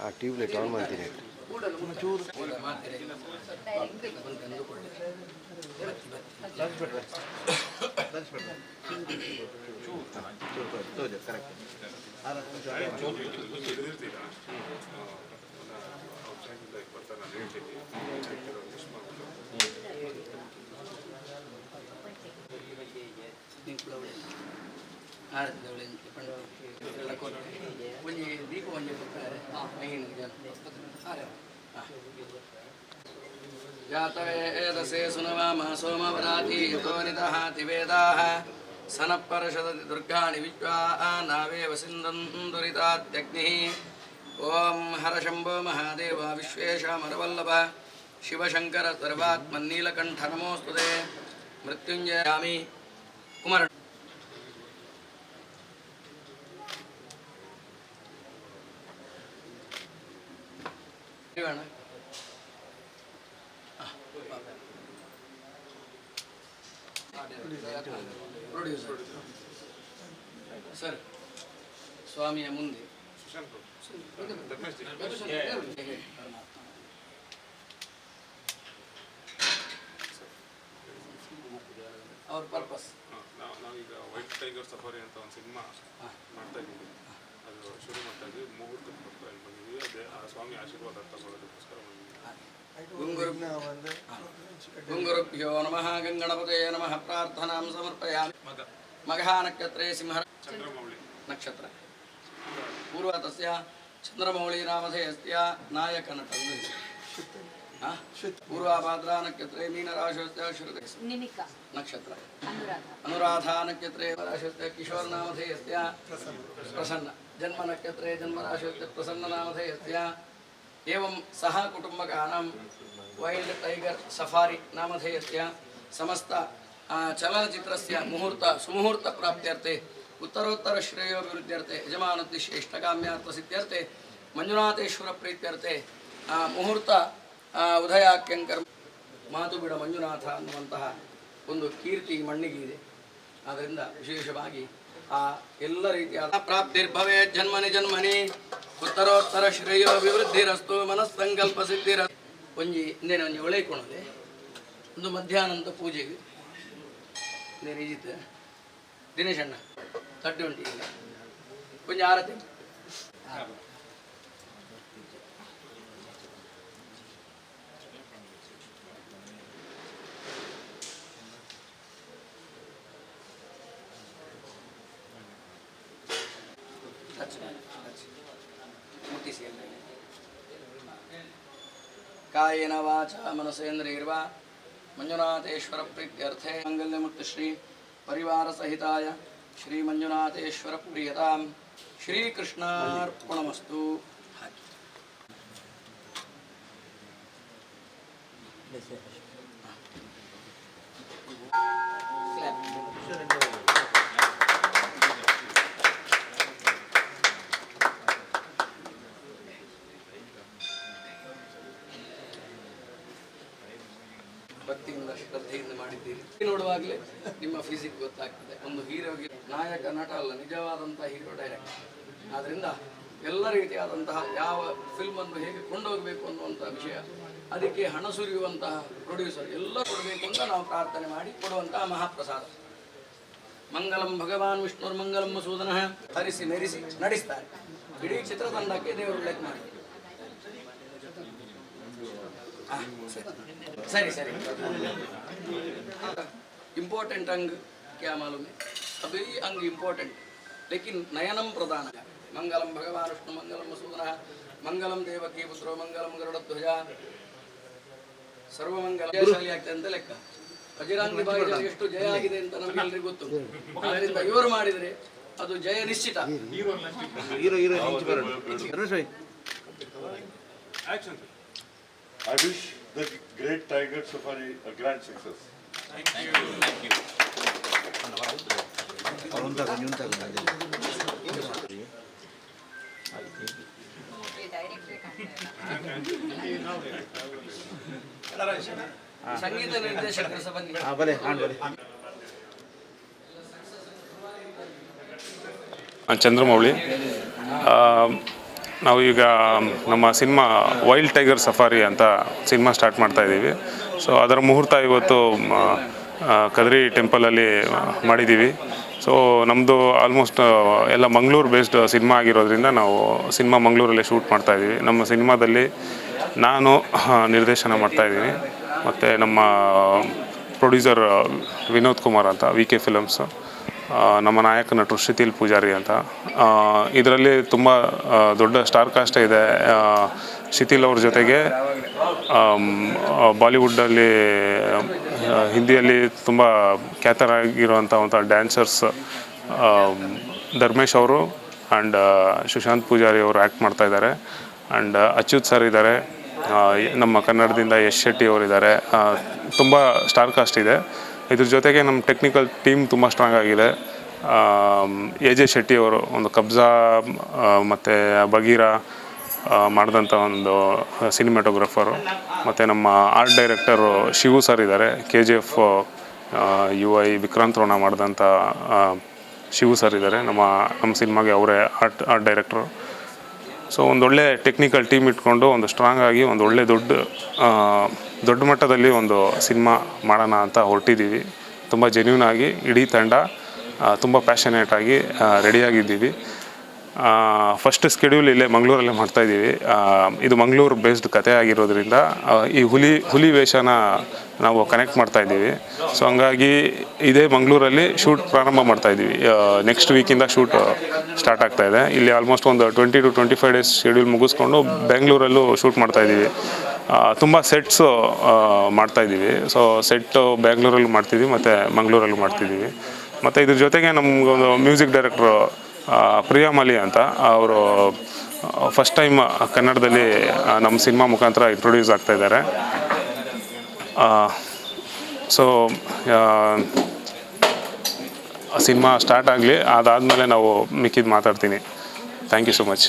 ಆ tube light on ಮಾಡ್ತೀನಿ. जातवेदसे सुनवाम सोमवराती यतोनितः तिवेदाः सनपर्षदति दुर्गाणि विश्वा नावे वसिन्दन्तुरितात्यग्निः ओम हर शंभो महादेव विश्वेशामरवल्लभ शिवशंकर सर्वात्मन्नीलकण्ठ नमोस्तुते मृत्युंजयामि कुमार प्रोड्यूसर सर स्वामिಯ ಮುಂದೆ ಅವ್ರ ಪರ್ಪಸ್ ನಾವೀಗ ವೈಟ್ ಟೈಗರ್ ಸಫಾರಿ ಅಂತ ಒಂದು ಸಿನಿಮಾ ಮಾಡ್ತಾ ಇದ್ದೀವಿ. ಅದು ಶುರು ಮಾಡ್ತಾ ಇದ್ವಿ, ಮುಹೂರ್ತ ಬಂದಿದ್ವಿ. ಅದೇ ಆ ಸ್ವಾಮಿ ಆಶೀರ್ವಾದ ತಗೊಳ್ಳೋದಕ್ಕೋಸ್ಕರ ಗುಂಗುರುಭ್ಯೋ ನಮಃ ಗಂಗಣಪತಯೇ ನಮಃ ಪ್ರಾರ್ಥನಾಂ ಸಮರ್ಪಯಾಮಿ. ಮಘಾ ನಕ್ಷತ್ರೇ ಸಿಂಹ ನಕ್ಷತ್ರ ಪೂರ್ವ ತಸ್ಯ ಚಂದ್ರಮೌಳಿ ನಾಮಧೇಯಸ್ಯ ನಾಯಕ ನಟ पूर्वाभाद्रा नक्षत्रे मीनराशस्य श्रुते नक्षत्र अनुराधा नक्षत्रे राशस्य किशोर नामधेयस्य प्रसन्न जन्म नक्षत्रे जन्मराशस्य प्रसन्न नामधेयस्य एवं सह कुटुंबकानां वैल्ड टाइगर सफारी नामधेयस्य समस्त चलनचित्रस्य मुहूर्त सुमुहूर्त प्राप्त्यर्थे उत्तरोत्तर श्रेयोभिवृद्ध्यर्थे यजमानोद्दिश्य इष्टकाम्यार्थसिद्ध्यर्थे मंजुनाथेश्वर प्रीत्यर्थे मुहूर्त ಉದಯಾಖ್ಯಂಕರ್ ಮಾತು ಬಿಡ ಮಂಜುನಾಥ ಅನ್ನುವಂತಹ ಒಂದು ಕೀರ್ತಿ ಮಣ್ಣಿಗೆ ಇದೆ. ಆದ್ದರಿಂದ ವಿಶೇಷವಾಗಿ ಆ ಎಲ್ಲ ರೀತಿಯಾದ ಪ್ರಾಪ್ತಿರ್ಭವೇ ಜನ್ಮನಿ ಜನ್ಮನಿ ಉತ್ತರೋತ್ತರ ಶ್ರೇಯೋ ಅಭಿವೃದ್ಧಿರಸ್ತು ಮನಸ್ಸಂಕಲ್ಪ ಸಿದ್ಧಿರ ಒಂಜಿ ಇಂದೇನೆ ಒಂಜಿ ಒಳೈಕೊಣದೆ ಒಂದು ಮಧ್ಯಾಹ್ನದ ಪೂಜೆಗೆ ಇಂದೇನಿಜಿತ್ತು ದಿನೇಶ್ ಅಣ್ಣ ತಡ್ಡಿ ಉಂಟು ಈಗ ಕೊಂಚ ಆರತಿ कायेन वाचा मनसेन्द्रियर्वा मंजुनाथेश्वर प्रीत्यर्थे मंगल्यमुक्त श्री परिवार सहिताय श्री मंजुनाथेश्वर प्रियताम श्री कृष्णार्पणमस्तु. ಭಕ್ತಿಯಿಂದ ಶ್ರದ್ಧೆಯಿಂದ ಮಾಡಿದ್ದೀರಿ. ನೋಡುವಾಗಲೇ ನಿಮ್ಮ ಫಿಸಿಕ್ ಗೊತ್ತಾಗ್ತದೆ. ಒಂದು ಹೀರೋಗೆ ನಾಯಕ ನಟ ಅಲ್ಲ, ನಿಜವಾದಂತಹ ಹೀರೋ ಡೈರೆಕ್ಟ್. ಆದ್ದರಿಂದ ಎಲ್ಲ ರೀತಿಯಾದಂತಹ ಯಾವ ಫಿಲ್ಮನ್ನು ಹೇಗೆ ಕೊಂಡೋಗಬೇಕು ಅನ್ನುವಂತಹ ವಿಷಯ, ಅದಕ್ಕೆ ಹಣ ಸುರಿಯುವಂತಹ ಪ್ರೊಡ್ಯೂಸರ್ ಎಲ್ಲ ಕೊಡಬೇಕು ಅಂತ ನಾವು ಪ್ರಾರ್ಥನೆ ಮಾಡಿ ಕೊಡುವಂತಹ ಮಹಾಪ್ರಸಾದ. ಮಂಗಲಂ ಭಗವಾನ್ ವಿಷ್ಣುರ್ಮಂಗಲಂ ಮಸೂದನ ಹರಿಸಿ ಮೆರಿಸಿ ನಡೆಸ್ತಾರೆ. ಇಡೀ ಚಿತ್ರತಂಡಕ್ಕೆ ದೇವರು ಲೈಕ್ ಮಾಡಿ. सरी सरी इम्पोर्टेंट अंग क्या मालूम है? सभी अंग इम्पोर्टेंट, लेकिन नयनम प्रधान. मंगलम भगवान विष्णु मंगलम मसूदनः मंगलम देवकी पुत्रो मंगलम गरुडध्वज सर्वमंगल ಜಯಶಾಲಿ ಆಗ್ತದೆ ಅಂತ ಲೆಕ್ಕ. ಅಜಿರಾಂಗಿ ಬಾಯಿಯಲ್ಲಿ ಎಷ್ಟು ಜಯ ಆಗಿದೆ ಅಂತ ನಮಗೆಲ್ಲರಿಗೂ ಗೊತ್ತು. ಅದರಿಂದ ಇವರು ಮಾಡಿದರೆ ಅದು ಜಯ ನಿಶ್ಚಿತ. I wish the Great Tiger Safari a grand success. Thank you. Thank you. ಸಂಗೀತ ನಿರ್ದೇಶಕರ ಸಭೆ ಚಂದ್ರಮೌಳಿ ನಾವು ಈಗ ನಮ್ಮ ಸಿನಿಮಾ ವೈಲ್ಡ್ ಟೈಗರ್ ಸಫಾರಿ ಅಂತ ಸಿನಿಮಾ ಸ್ಟಾರ್ಟ್ ಮಾಡ್ತಾ ಇದ್ದೀವಿ. ಸೊ ಅದರ ಮುಹೂರ್ತ ಇವತ್ತು ಕದ್ರಿ ಟೆಂಪಲಲ್ಲಿ ಮಾಡಿದ್ದೀವಿ. ಸೊ ನಮ್ಮದು ಆಲ್ಮೋಸ್ಟ್ ಎಲ್ಲ ಮಂಗಳೂರು ಬೇಸ್ಡ್ ಸಿನಿಮಾ ಆಗಿರೋದ್ರಿಂದ ನಾವು ಸಿನಿಮಾ ಮಂಗಳೂರಲ್ಲೇ ಶೂಟ್ ಮಾಡ್ತಾಯಿದ್ದೀವಿ. ನಮ್ಮ ಸಿನಿಮಾದಲ್ಲಿ ನಾನು ನಿರ್ದೇಶನ ಮಾಡ್ತಾಯಿದ್ದೀನಿ ಮತ್ತು ನಮ್ಮ ಪ್ರೊಡ್ಯೂಸರ್ ವಿನೋದ್ ಕುಮಾರ್ ಅಂತ VK ಫಿಲಮ್ಸು, ನಮ್ಮ ನಾಯಕ ನಟರು ಶ್ರುತಿಲ್ ಪೂಜಾರಿ ಅಂತ. ಇದರಲ್ಲಿ ತುಂಬ ದೊಡ್ಡ ಸ್ಟಾರ್ ಕಾಸ್ಟ್ ಇದೆ. ಶ್ರುತಿಲ್ ಅವ್ರ ಜೊತೆಗೆ ಬಾಲಿವುಡ್ಡಲ್ಲಿ ಹಿಂದಿಯಲ್ಲಿ ತುಂಬ ಖ್ಯಾತರಾಗಿರುವಂಥ ಒಂದು ಡ್ಯಾನ್ಸರ್ಸ್ ಧರ್ಮೇಶ್ ಅವರು ಆ್ಯಂಡ್ ಸುಶಾಂತ್ ಪೂಜಾರಿ ಅವರು ಆ್ಯಕ್ಟ್ ಮಾಡ್ತಾಯಿದ್ದಾರೆ. ಆ್ಯಂಡ್ ಅಚ್ಯುತ್ ಸರ್ ಇದ್ದಾರೆ, ನಮ್ಮ ಕನ್ನಡದಿಂದ ಯಶ್ ಶೆಟ್ಟಿ ಅವರಿದ್ದಾರೆ. ತುಂಬ ಸ್ಟಾರ್ ಕಾಸ್ಟ್ ಇದೆ. ಇದ್ರ ಜೊತೆಗೆ ನಮ್ಮ ಟೆಕ್ನಿಕಲ್ ಟೀಮ್ ತುಂಬ ಸ್ಟ್ರಾಂಗ್ ಆಗಿದೆ. AJ ಶೆಟ್ಟಿ ಅವರು ಒಂದು ಕಬ್ಜಾ ಮತ್ತು ಬಗೀರ ಮಾಡಿದಂಥ ಒಂದು ಸಿನಿಮಾಟೋಗ್ರಫರು, ಮತ್ತು ನಮ್ಮ ಆರ್ಟ್ ಡೈರೆಕ್ಟರು ಶಿವು ಸರ್ ಇದ್ದಾರೆ. KGF UI ವಿಕ್ರಾಂತ್ ರೋಣ ಮಾಡಿದಂಥ ಶಿವು ಸರ್ ಇದ್ದಾರೆ. ನಮ್ಮ ಸಿನಿಮಾಗೆ ಅವರೇ ಆರ್ಟ್ ಡೈರೆಕ್ಟ್ರು. ಸೊ ಒಂದೊಳ್ಳೆ ಟೆಕ್ನಿಕಲ್ ಟೀಮ್ ಇಟ್ಕೊಂಡು ಒಂದು ಸ್ಟ್ರಾಂಗ್ ಆಗಿ ಒಂದು ಒಳ್ಳೆ ದೊಡ್ಡ ಮಟ್ಟದಲ್ಲಿ ಒಂದು ಸಿನಿಮಾ ಮಾಡೋಣ ಅಂತ ಹೊರಟಿದ್ದೀವಿ. ತುಂಬ ಜೆನ್ಯೂನ್ ಆಗಿ ಇಡೀ ತಂಡ ತುಂಬ ಪ್ಯಾಷನೇಟಾಗಿ ರೆಡಿಯಾಗಿದ್ದೀವಿ. ಫಸ್ಟ್ ಸ್ಕೆಡ್ಯೂಲ್ ಇಲ್ಲೇ ಮಂಗಳೂರಲ್ಲೇ ಮಾಡ್ತಾಯಿದ್ದೀವಿ. ಇದು ಮಂಗಳೂರು ಬೇಸ್ಡ್ ಕತೆ ಆಗಿರೋದ್ರಿಂದ ಈ ಹುಲಿ ವೇಷನ ನಾವು ಕನೆಕ್ಟ್ ಮಾಡ್ತಾಯಿದ್ದೀವಿ. ಸೊ ಹಂಗಾಗಿ ಇದೇ ಮಂಗಳೂರಲ್ಲಿ ಶೂಟ್ ಪ್ರಾರಂಭ ಮಾಡ್ತಾಯಿದ್ದೀವಿ. ನೆಕ್ಸ್ಟ್ ವೀಕಿಂದ ಶೂಟ್ ಸ್ಟಾರ್ಟ್ ಆಗ್ತಾಯಿದೆ. ಇಲ್ಲಿ ಆಲ್ಮೋಸ್ಟ್ ಒಂದು 20 to 25 ಡೇಸ್ ಶೆಡ್ಯೂಲ್ ಮುಗಿಸ್ಕೊಂಡು ಬೆಂಗಳೂರಲ್ಲೂ ಶೂಟ್ ಮಾಡ್ತಾಯಿದ್ದೀವಿ. ತುಂಬ ಸೆಟ್ಸು ಮಾಡ್ತಾಯಿದ್ದೀವಿ. ಸೊ ಸೆಟ್ಟು ಬೆಂಗಳೂರಲ್ಲೂ ಮಾಡ್ತಿದ್ದೀವಿ ಮತ್ತು ಮಂಗಳೂರಲ್ಲೂ ಮಾಡ್ತಿದ್ದೀವಿ. ಮತ್ತು ಇದ್ರ ಜೊತೆಗೆ ನಮಗೊಂದು ಮ್ಯೂಸಿಕ್ ಡೈರೆಕ್ಟ್ರು ಪ್ರಿಯಾ ಮಲಿ ಅಂತ, ಅವರು ಫಸ್ಟ್ ಟೈಮ್ ಕನ್ನಡದಲ್ಲಿ ನಮ್ಮ ಸಿನಿಮಾ ಮುಖಾಂತರ ಇಂಟ್ರೊಡ್ಯೂಸ್ ಆಗ್ತಾಯಿದ್ದಾರೆ. ಸೊ ಸಿನಿಮಾ ಸ್ಟಾರ್ಟ್ ಆಗಲಿ, ಅದಾದಮೇಲೆ ನಾವು ಮಿಕ್ಕಿದ್ದು ಮಾತಾಡ್ತೀನಿ. Thank you so much.